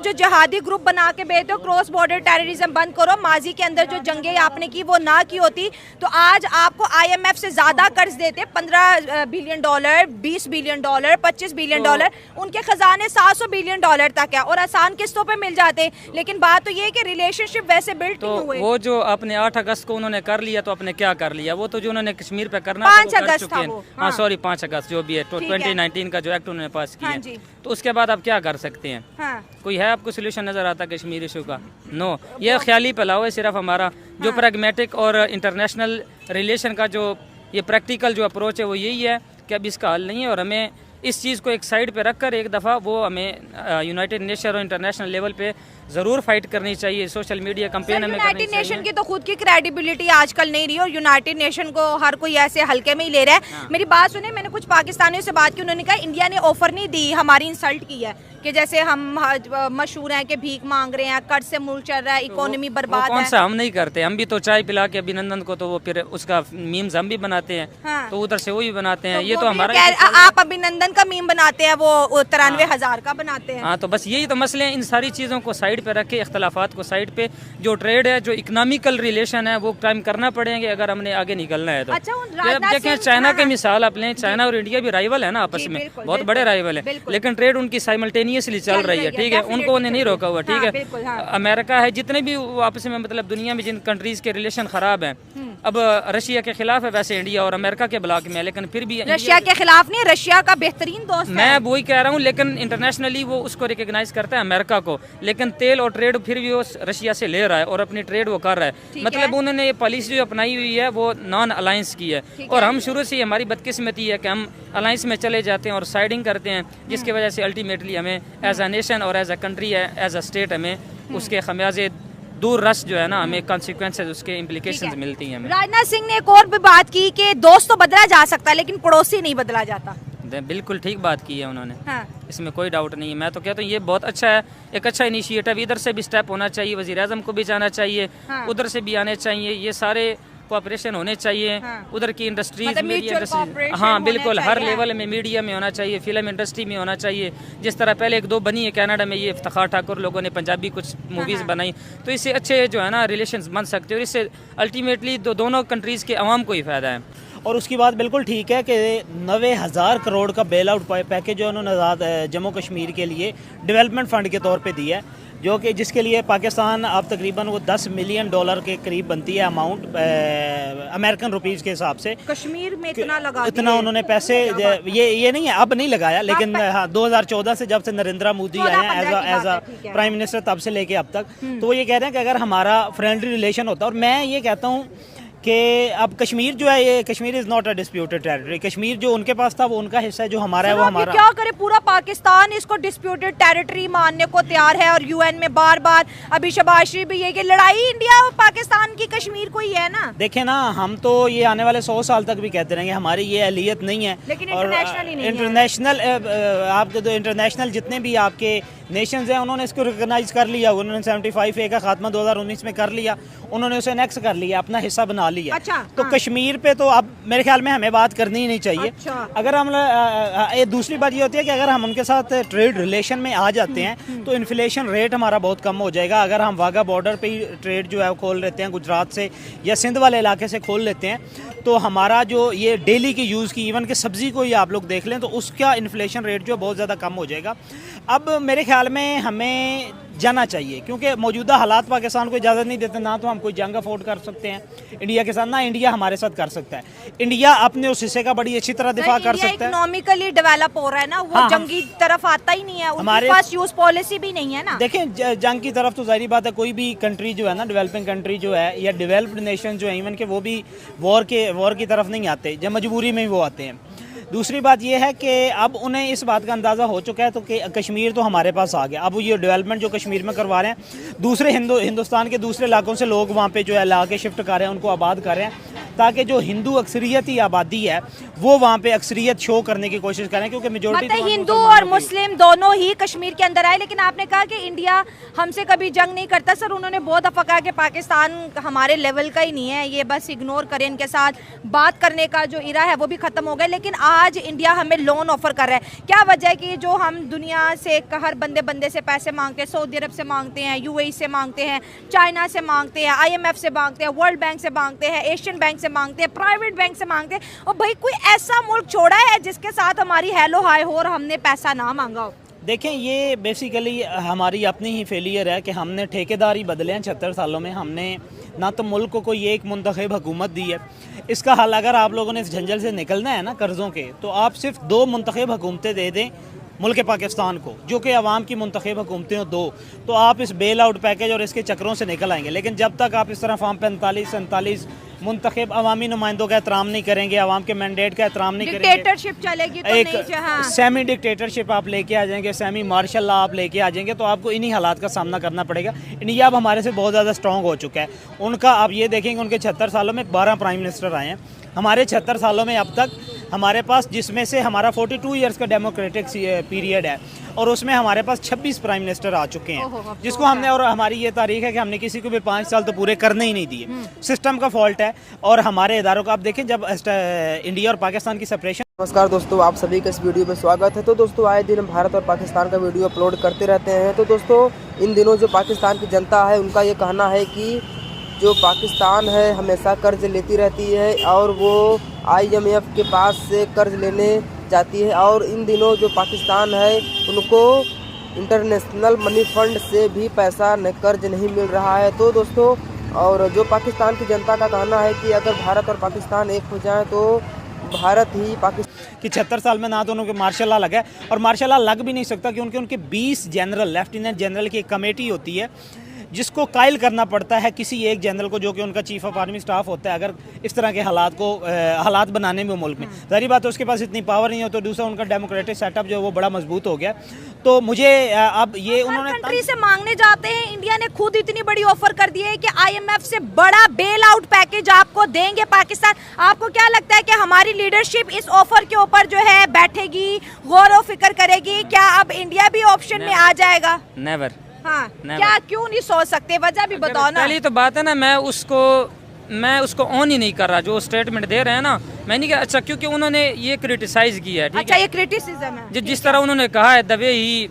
जो जहादी ग्रुप बना के भेजते हो, क्रॉस बॉर्डर टेररिज्म बंद करो। माजी के अंदर जो जंगें आपने की वो ना की होती तो आज आपको IMF से ज्यादा कर्ज देते, $15 बिलियन, $20 बिलियन, $25 बिलियन, उनके खजाने $700 बिलियन तक है और आसान किस्तों पे मिल जाते। लेकिन बात तो ये है कि रिलेशनशिप वैसे बिल्ड नहीं हुए। वो जो अपने 8 अगस्त को उन्होंने कर लिया तो अपने क्या कर लिया, वो तो जो उन्होंने कश्मीर पे करना 5 अगस्त था वो। हाँ सॉरी 5 अगस्त जो भी है, 2019 का जो एक्ट उन्होंने पास किया है, तो उसके बाद आप क्या कर सकते हैं? कोई है आपको सोल्यूशन नजर आता कश्मीर इशू का? नो, ये ख्याली फैलाव है सिर्फ हमारा। जो प्रैग्मेटिक और इंटरनेशनल रिलेशन का जो ये प्रैक्टिकल जो अप्रोच है वो यही है कि अब इसका हल नहीं है और हमें इस चीज़ को एक साइड पे रखकर एक दफ़ा वो हमें यूनाइटेड नेशन और इंटरनेशनल लेवल पे ज़रूर फाइट करनी चाहिए। सोशल मीडिया कैंपेन हमें करनी चाहिए। यूनाइटेड नेशन की तो खुद की क्रेडिबिलिटी आजकल नहीं रही और यूनाइटेड नेशन को हर कोई ऐसे हल्के में ही ले रहा है। मेरी बात सुने, मैंने कुछ पाकिस्तानियों से बात की, उन्होंने कहा इंडिया ने ऑफर नहीं दी, हमारी इंसल्ट की है कि जैसे हम मशहूर हैं कि भीख मांग रहे हैं, कर्ज से मुल्क चल रहा है, इकोनॉमी बर्बाद है। कौन सा हम नहीं करते? हम भी तो चाय पिला के अभिनंदन को तो वो फिर उसका मीम्स हम भी बनाते हैं, तो उधर से वो भी बनाते हैं। ये तो हमारा, आप अभिनंदन का मीम बनाते हैं, वो 93,000 का बनाते हैं। हाँ, तो बस यही तो मसले हैं। इन सारी चीज़ों को साइड पे रख के, इख्तलाफात को साइड पे, जो ट्रेड है, जो इकोनॉमिकल रिलेशन है, वो टाइम करना पड़ेंगे अगर हमने आगे निकलना है तो। अच्छा, देखें चाइना की मिसाल आप लें, चाइना और इंडिया भी राइवल है ना आपस में, बहुत बड़े राइवल है, लेकिन ट्रेड उनकी साइमल्टेनियसली चल रही है, ठीक है, उनको उन्हें नहीं रोका हुआ, ठीक है। अमेरिका है, जितने भी आपस में मतलब दुनिया में जिन कंट्रीज के रिलेशन खराब हैं, अब रशिया के खिलाफ है वैसे इंडिया और अमेरिका के ब्लॉक में, लेकिन फिर भी रशिया के खिलाफ नहीं, रशिया का बेहतरीन दोस्त है। मैं वही कह रहा हूँ, लेकिन इंटरनेशनली वो उसको रिकॉग्नाइज करता है अमेरिका को, लेकिन तेल और ट्रेड फिर भी वो रशिया से ले रहा है और अपनी ट्रेड वो कर रहा है। मतलब उन्होंने ये पॉलिसी जो अपनाई हुई है वो नॉन अलायंस की है और हम शुरू से हमारी बदकिस्मती है कि हम अलायंस में चले जाते हैं और साइडिंग करते हैं, जिसकी वजह से अल्टीमेटली हमें एज अ नेशन और एज अ कंट्री है, एज अ स्टेट हमें उसके खमियाजे दूर रस जो है ना, हमें कॉन्सिक्वेंसेस, उसके इम्प्लीकेशंस मिलती हैं। राजनाथ सिंह ने एक और भी बात की कि दोस्त तो बदला जा सकता है लेकिन पड़ोसी नहीं बदला जाता। बिल्कुल ठीक बात की है उन्होंने, इसमें कोई डाउट नहीं है। मैं तो कहता हूँ ये बहुत अच्छा है, एक अच्छा इनिशिएटिव, इधर से भी स्टेप होना चाहिए, वज़ीर आज़म को भी जाना चाहिए, उधर से भी आने चाहिए, ये सारे कोऑपरेशन होने चाहिए। उधर की इंडस्ट्रीज, मतलब मीडिया इंडस्ट्री, हाँ बिल्कुल, हर लेवल में मीडिया में होना चाहिए, फिल्म इंडस्ट्री में होना चाहिए। जिस तरह पहले 1-2 बनी है कनाडा में, ये इफ्तिखार ठाकुर लोगों ने पंजाबी कुछ मूवीज़ बनाई, तो इससे अच्छे जो है ना रिलेशंस बन सकते हैं और इससे अल्टीमेटली दोनों कंट्रीज़ के अवाम को ही फ़ायदा है। और उसकी बात बिल्कुल ठीक है कि 90,000 करोड़ का बेल आउट पैकेज जो उन्होंने जम्मू कश्मीर के लिए डेवलपमेंट फ़ंड के तौर पे दिया है, जो कि जिसके लिए पाकिस्तान अब तकरीबन वो $10 मिलियन के करीब बनती है अमाउंट अमेरिकन रुपीज़ के हिसाब से। कश्मीर में इतना उन्होंने पैसे ये नहीं है, अब नहीं लगाया, लेकिन हाँ 2014 से जब से नरेंद्र मोदी आए हैं एज अ प्राइम मिनिस्टर, तब से लेके अब तक, तो वो ये कह रहे हैं कि अगर हमारा फ्रेंडली रिलेशन होता, और मैं ये कहता हूँ कि अब कश्मीर जो है, ये Kashmir is not a disputed territory. Kashmir जो उनके पास था वो उनका हिस्सा है, जो हमारा है वो हमारा। क्या करे, पूरा पाकिस्तान इसको डिस्प्यूटेड टेरिटरी मानने को तैयार है और UN में बार बार, अभी शहबाज शरीफ भी ये कि लड़ाई इंडिया और पाकिस्तान की कश्मीर को ही है ना। देखें ना, हम तो ये आने वाले 100 साल तक भी कहते रहेंगे हमारी ये अहलियत नहीं है, लेकिन और इंटरनेशनल आपके तो इंटरनेशनल जितने भी आपके नेशंस हैं उन्होंने इसको रिकॉग्नाइज कर लिया। उन्होंने 75A का खात्मा 2019 में कर लिया, उन्होंने उसे नेक्स्ट कर लिया, अपना हिस्सा बना लिया। अच्छा, तो कश्मीर पे तो अब मेरे ख्याल में हमें बात करनी ही नहीं चाहिए। अगर हम दूसरी बात ये होती है कि अगर हम उनके साथ ट्रेड रिलेशन में आ जाते हैं तो इन्फ्लेशन रेट हमारा बहुत कम हो जाएगा। अगर हम वाघा बॉर्डर पे ही ट्रेड जो है वो खोल लेते हैं, गुजरात से या सिंध वाले इलाके से खोल लेते हैं, तो हमारा जो ये डेली की यूज़ की, इवन कि सब्ज़ी को ही आप लोग देख लें, तो उसका इन्फ्लेशन रेट जो बहुत ज़्यादा कम हो जाएगा। अब मेरे ख्याल में हमें जाना चाहिए, क्योंकि मौजूदा हालात पाकिस्तान को इजाज़त नहीं देते, ना तो हम कोई जंग अफोर्ड कर सकते हैं इंडिया के साथ, ना इंडिया हमारे साथ कर सकता है। इंडिया अपने उस हिस्से का बड़ी अच्छी तरह दिफा कर सकता है। इकोनॉमिकली डेवलप हो रहा है ना, वो जंगी तरफ आता ही नहीं है, उनके पास यूज पॉलिसी भी नहीं है ना। देखें, जंग की तरफ तो जाहिर बात है, कोई भी कंट्री जो है ना, डेवलपिंग कंट्री जो है या डेवलप्ड नेशन जो है, इवन के वो भी वॉर की तरफ नहीं आते, जब मजबूरी में ही वो आते हैं। दूसरी बात यह है कि अब उन्हें इस बात का अंदाज़ा हो चुका है तो कि कश्मीर तो हमारे पास आ गया। अब ये डेवलपमेंट जो कश्मीर में करवा रहे हैं, दूसरे हिंदुस्तान के दूसरे इलाकों से लोग वहाँ पे जो है ला के शिफ्ट कर रहे हैं, उनको आबाद कर रहे हैं, ताकि जो हिंदू अक्सरियती आबादी है वो वहाँ पे अक्सरियत शो करने की कोशिश करें, क्योंकि मेजोरिटी मतलब हिंदू और मुस्लिम दोनों ही कश्मीर के अंदर आए। लेकिन आपने कहा कि इंडिया हमसे कभी जंग नहीं करता। सर उन्होंने बहुत दफ़ा कहा कि पाकिस्तान हमारे लेवल का ही नहीं है, ये बस इग्नोर करें, इनके साथ बात करने का जो इरा है वो भी ख़त्म हो गया। लेकिन आज इंडिया हमें लोन ऑफर कर रहा है। क्या वजह है कि जो हम दुनिया से हर बंदे से पैसे मांगते हैं, सऊदी अरब से मांगते हैं, UAE से मांगते हैं, चाइना से मांगते हैं, IMF से मांगते हैं, वर्ल्ड बैंक से मांगते हैं, एशियन बैंक से मांगते हैं, प्राइवेट बैंक से मांगते हैं, और भाई कोई ऐसा मुल्क छोड़ा है जिसके साथ हमारी हेलो हाय हो और हमने पैसा ना मांगा हो? देखें, ये बेसिकली हमारी अपनी ही फेलियर है कि हमने ठेकेदारी बदले हैं 76 सालों में। हमने ना तो मुल्क को कोई एक मुंतखब हुकूमत दी है। इसका हल अगर आप लोगों ने इस झंझट से निकलना है ना कर्ज़ों के, तो आप सिर्फ 2 मुंतखब हुकूमतें दे दें मुल्क पाकिस्तान को, जो कि अवाम की मुंतखब हुकूमतें हो 2, तो आप इस बेल आउट पैकेज और इसके चक्रों से निकल आएंगे। लेकिन जब तक आप इस तरह फॉर्म 45-47 मुंतखब अवामी नुमाइंदों का एहतराम नहीं करेंगे, अवाम के मैंडेट का एहतराम नहीं करेंगे, डिक्टेटरशिप चलेगी तो एक नहीं। हाँ। सेमी डिक्टेटरशिप आप लेके आ जाएंगे, सेमी मार्शल लॉ आप लेके आ जाएंगे, तो आपको इन्हीं हालात का सामना करना पड़ेगा। इंडिया अब हमारे से बहुत ज़्यादा स्ट्रॉन्ग हो चुका है। उनका आप ये देखेंगे, उनके 76 सालों में 12 प्राइम मिनिस्टर आए हैं। हमारे 76 सालों में अब तक हमारे पास, जिसमें से हमारा 42 ईयर्स का डेमोक्रेटिक पीरियड है, और उसमें हमारे पास 26 प्राइम मिनिस्टर आ चुके हैं, जिसको हमने, और हमारी ये तारीख है कि हमने किसी को भी 5 साल तो पूरे करने ही नहीं दिए। सिस्टम का फॉल्ट है और हमारे इदारों का। आप देखें, जब इंडिया और पाकिस्तान की सेपरेशन। नमस्कार दोस्तों, आप सभी का इस वीडियो में स्वागत है। तो दोस्तों, आए दिन भारत और पाकिस्तान का वीडियो अपलोड करते रहते हैं। तो दोस्तों, इन दिनों जो पाकिस्तान की जनता है, उनका ये कहना है कि जो पाकिस्तान है हमेशा कर्ज लेती रहती है और वो IMF के पास से कर्ज लेने जाती है, और इन दिनों जो पाकिस्तान है उनको इंटरनेशनल मनी फंड से भी पैसा कर्ज नहीं मिल रहा है। तो दोस्तों, और जो पाकिस्तान की जनता का कहना है कि अगर भारत और पाकिस्तान एक हो जाए तो भारत ही पाकिस्तान कि 76 साल में ना तो उनके मार्शल लॉ लगा है, और मार्शल लॉ लग भी नहीं सकता कि उनके 20 जनरल, लेफ्टिनेंट जनरल की एक कमेटी होती है जिसको कायल करना पड़ता है किसी एक जनरल को, जो कि उनका चीफ ऑफ आर्मी स्टाफ होता है, अगर इस तरह के हालात बनाने में मुल्क में। जाहिर बात है उसके पास इतनी पावर नहीं हो। तो दूसरा, उनका डेमोक्रेटिक सेटअप जो है वो बड़ा मजबूत हो गया। तो मुझे अब ये उन्होंने कंट्री से मांगने जाते हैं, इंडिया ने खुद इतनी बड़ी ऑफर कर दी है कि IMF से बड़ा बेल आउट पैकेज आपको देंगे पाकिस्तान। आपको क्या लगता है कि हमारी लीडरशिप इस ऑफर के ऊपर जो है बैठेगी, गौर व फिक्र करेगी? क्या अब इंडिया भी ऑप्शन में आ जाएगा? नेवर। हाँ, क्या क्यों नहीं सोच सकते? वजह भी बताओ ना। पहली तो बात है ना, मैं उसको ऑन ही नहीं कर रहा। जो स्टेटमेंट दे रहे हैं ना, मैं नहीं कहा अच्छा, क्योंकि उन्होंने ये क्रिटिसाइज किया है। ठीक अच्छा, है, ये क्रिटिसिज्म है। जिस तरह उन्होंने कहा है, द वे ही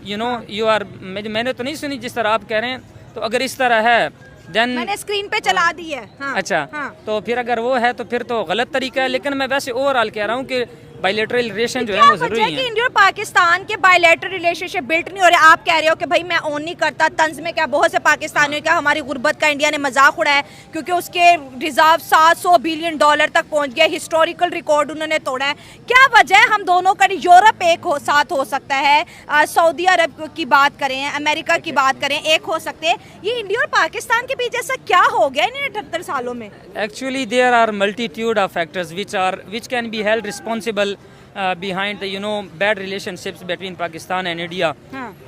यू आर, मैंने तो नहीं सुनी जिस तरह आप कह रहे हैं। तो अगर इस तरह है देन मैंने स्क्रीन पे चला दी है। हाँ, अच्छा, हाँ। तो फिर अगर वो है तो फिर तो गलत तरीका है। लेकिन मैं वैसे ओवरऑल कह रहा हूँ कि बायलैटरल रिलेशन जो है वो जरूरी है। कि इंडिया और पाकिस्तान के बायलैटरल रिलेशनशिप बिल्ट नहीं हो रहे। आप कह रहे हो कि भाई मैं ऑन नहीं करता, तंज में क्या बहुत से पाकिस्तानियों का हमारी गुर्बत का इंडिया ने मजाक उड़ाया है, क्योंकि उसके रिजर्व $700 बिलियन तक पहुंच गया। हिस्टोरिकल रिकॉर्ड उन्होंने तोड़ा है। क्या वजह है? हम दोनों का, यूरोप एक साथ हो सकता है, सऊदी अरब की बात करें, अमेरिका की बात करें, एक हो सकते हैं। ये इंडिया और पाकिस्तान के बीच ऐसा क्या हो गया इन 78 सालों में? Actually, there are multitude of factors which can be held responsible behind the bad relationships between Pakistan and India.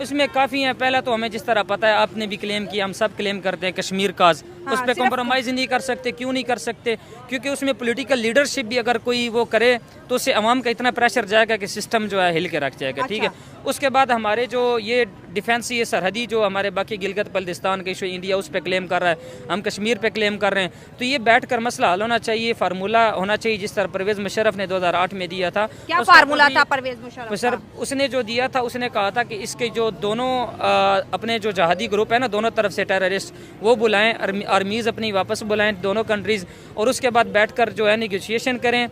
उसमें काफ़ी हैं। पहला तो हमें जिस तरह पता है, आपने भी क्लेम किया, हम सब क्लेम करते हैं कश्मीर का। उस पर कॉम्प्रोमाइज़ नहीं कर सकते। क्यों नहीं कर सकते? क्योंकि उसमें पॉलिटिकल लीडरशिप भी अगर कोई वो करे तो उससे अवाम का इतना प्रेशर जाएगा कि सिस्टम जो है हिल के रख जाएगा। ठीक है, उसके बाद हमारे जो ये डिफेंस, ये सरहदी जो हमारे बाकी गिलगित बल्तिस्तान का इशू इंडिया उस पर क्लेम कर रहा है, हम कश्मीर पे क्लेम कर रहे हैं। तो ये बैठ कर मसला हल होना चाहिए, फार्मूला होना चाहिए, जिस तरह परवेज़ मुशर्रफ ने 2008 में दिया था। क्या फार्मूला था परवेज़ मुशर्रफ? उसने जो दिया था, उसने कहा था कि इसके जो दोनों अपने जो जहादी ग्रुप है ना, दोनों तरफ से टेररिस्ट, वो बुलाएं, आर्मीज़ अपनी वापस बुलाएं दोनों कंट्रीज़, और उसके बाद बैठकर जो है निगोशिएशन करें